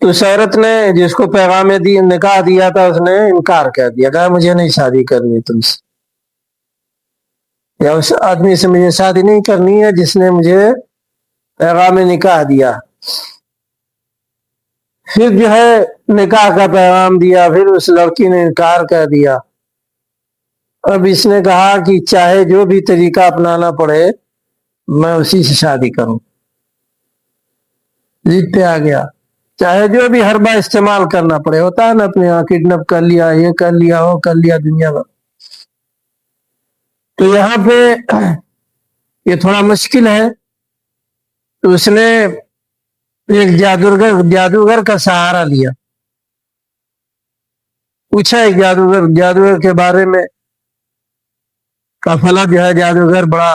تو اس عورت نے جس کو پیغام نکاح دیا تھا اس نے انکار کر دیا، کہا مجھے نہیں شادی کرنی تم سے، یا اس آدمی سے مجھے شادی نہیں کرنی ہے جس نے مجھے پیغام نکاح دیا۔ پھر جو ہے نکاح کا پیغام دیا، پھر اس لڑکی نے انکار کر دیا۔ اب اس نے کہا کہ چاہے جو بھی طریقہ اپنانا پڑے میں اسی سے شادی کروں، ضد پہ آ گیا، چاہے جو بھی حربہ استعمال کرنا پڑے، ہوتا ہے نا اپنے یہاں کڈنیپ کر لیا، یہ کر لیا، وہ کر لیا، دنیا میں۔ تو یہاں پہ یہ تھوڑا مشکل ہے، تو اس نے ایک جادوگر کا سہارا لیا، پوچھا ایک جادوگر کے بارے میں، فلاں جو ہے جادوگر بڑا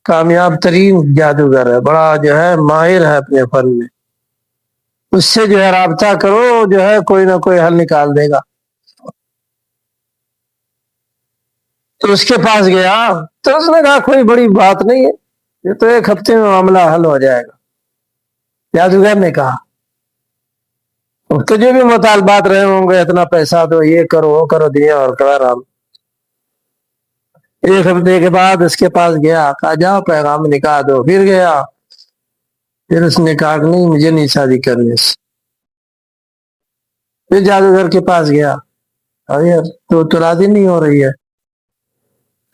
کامیاب ترین جادوگر ہے، بڑا جو ہے ماہر ہے اپنے فن میں، اس سے جو ہے رابطہ کرو، جو ہے کوئی نہ کوئی حل نکال دے گا۔ تو اس کے پاس گیا تو اس نے کہا کوئی بڑی بات نہیں ہے، یہ تو ایک ہفتے میں معاملہ حل ہو جائے گا۔ جادوگر نے کہا تو جو بھی مطالبات رہے ہوں گے، اتنا پیسہ دو، یہ کرو، وہ کرو، دنیا اور کرا رام۔ ایک ہفتے کے بعد اس کے پاس گیا، کہا جاؤ پیغام نکاح دو، پھر گیا، پھر اس نے کہا کہ نہیں مجھے نہیں شادی کرنی سے۔ پھر جادوگر کے پاس گیا، یار تو راضی نہیں ہو رہی ہے،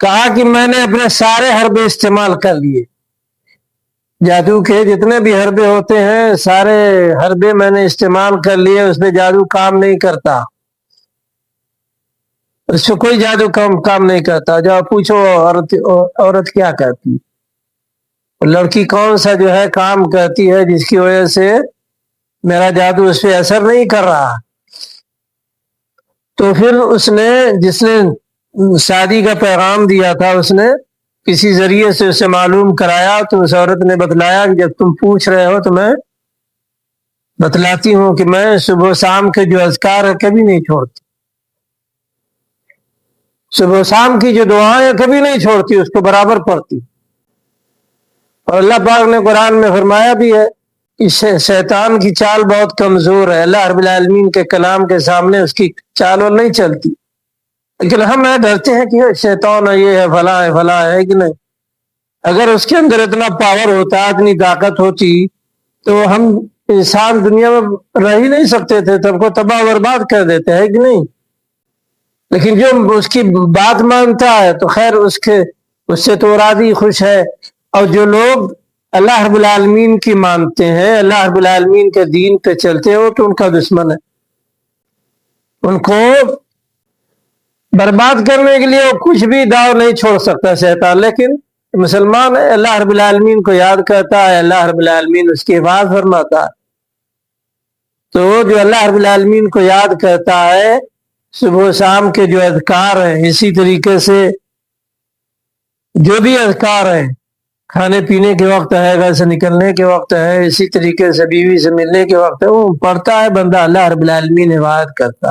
کہا کہ میں نے اپنے سارے حربے استعمال کر لیے، جادو کے جتنے بھی حربے ہوتے ہیں سارے حربے میں نے استعمال کر لیے، اس پہ جادو کام نہیں کرتا، اس پہ کوئی جادو کام نہیں کرتا۔ جب پوچھو عورت کیا کرتی، لڑکی کون سا جو ہے کام کرتی ہے جس کی وجہ سے میرا جادو اس پہ اثر نہیں کر رہا۔ تو پھر اس نے جس نے شادی کا پیغام دیا تھا اس نے کسی ذریعے سے اسے معلوم کرایا، تو اس عورت نے بتلایا کہ جب تم پوچھ رہے ہو تو میں بتلاتی ہوں کہ میں صبح و شام کے جو اذکار ہے کبھی نہیں چھوڑتی، صبح و شام کی جو دعائیں کبھی نہیں چھوڑتی، اس کو برابر پڑھتی۔ اور اللہ پاک نے قرآن میں فرمایا بھی ہے کہ شیطان کی چال بہت کمزور ہے، اللہ رب العالمین کے کلام کے سامنے اس کی چال اور نہیں چلتی، لیکن ہم ڈرتے ہیں کہ شیطان ہے، یہ ہے، فلاں ہے کہ نہیں۔ اگر اس کے اندر اتنا پاور ہوتا، اتنی طاقت ہوتی تو ہم انسان دنیا میں رہ ہی نہیں سکتے تھے، سب کو تباہ برباد کر دیتے ہیں کہ نہیں۔ لیکن جو اس کی بات مانتا ہے تو خیر اس سے تو راضی خوش ہے، اور جو لوگ اللہ رب العالمین کی مانتے ہیں، اللہ رب العالمین کے دین پہ چلتے ہیں، وہ تو ان کا دشمن ہے، ان کو برباد کرنے کے لیے وہ کچھ بھی داؤ نہیں چھوڑ سکتا شیطان۔ لیکن مسلمان ہے، اللہ رب العالمین کو یاد کرتا ہے، اللہ رب العالمین اس کی حفاظت فرماتا ہے۔ تو جو اللہ رب العالمین کو یاد کرتا ہے، صبح و شام کے جو اذکار ہیں، اسی طریقے سے جو بھی اذکار ہیں، کھانے پینے کے وقت ہے، گھر سے نکلنے کے وقت ہے، اسی طریقے سے بیوی سے ملنے کے وقت ہے، وہ پڑھتا ہے بندہ، اللہ رب العالمین حفاظت کرتا۔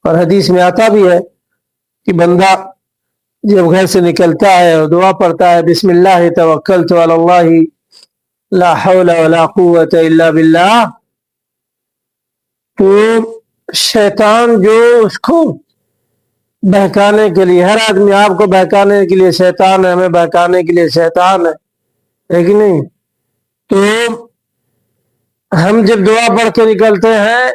اور حدیث میں آتا بھی ہے کہ بندہ جب گھر سے نکلتا ہے اور دعا پڑھتا ہے، بسم اللہ توکلت علی اللہ لا حول ولا قوت الا باللہ، تو شیطان جو اس کو بہکانے کے لیے، ہر آدمی آپ کو بہکانے کے لیے شیطان ہے، ہمیں بہکانے کے لیے شیطان ہے کہ نہیں۔ تو ہم جب دعا پڑھ کے نکلتے ہیں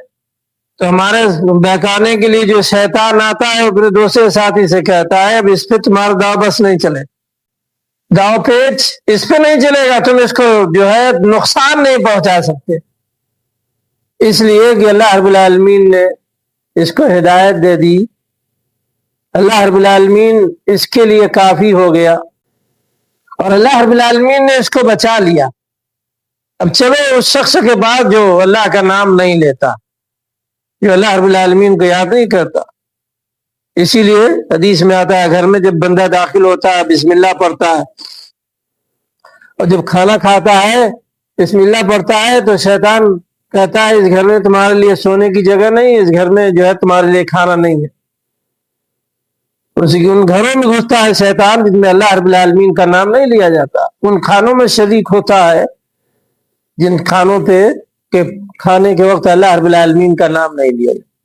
تو ہمارے بہکانے کے لیے جو شیطان آتا ہے وہ پھر دوسرے ساتھی سے کہتا ہے اب اس پہ تمہارا داؤ بس نہیں چلے، داؤ پیچ اس پہ نہیں چلے گا، تم اس کو جو ہے نقصان نہیں پہنچا سکتے، اس لیے کہ اللہ رب العالمین نے اس کو ہدایت دے دی، اللہ رب العالمین اس کے لیے کافی ہو گیا، اور اللہ رب العالمین نے اس کو بچا لیا۔ اب چلو اس شخص کے بعد جو اللہ کا نام نہیں لیتا، جو اللہ رب العالمین کو یاد نہیں کرتا، اسی لیے حدیث میں آتا ہے گھر میں جب بندہ داخل ہوتا ہے بسم اللہ پڑھتا ہے، اور جب کھانا کھاتا ہے بسم اللہ پڑھتا ہے، تو شیطان کہتا ہے اس گھر میں تمہارے لیے سونے کی جگہ نہیں، اس گھر میں جو ہے تمہارے لیے کھانا نہیں ہے۔ ان گھروں میں گھستا ہے شیطان جن میں اللہ رب العالمین کا نام نہیں لیا جاتا، ان کھانوں میں شریک ہوتا ہے جن کھانوں پہ کہ کھانے کے وقت اللہ رب العالمین کا نام نہیں لیا جائے.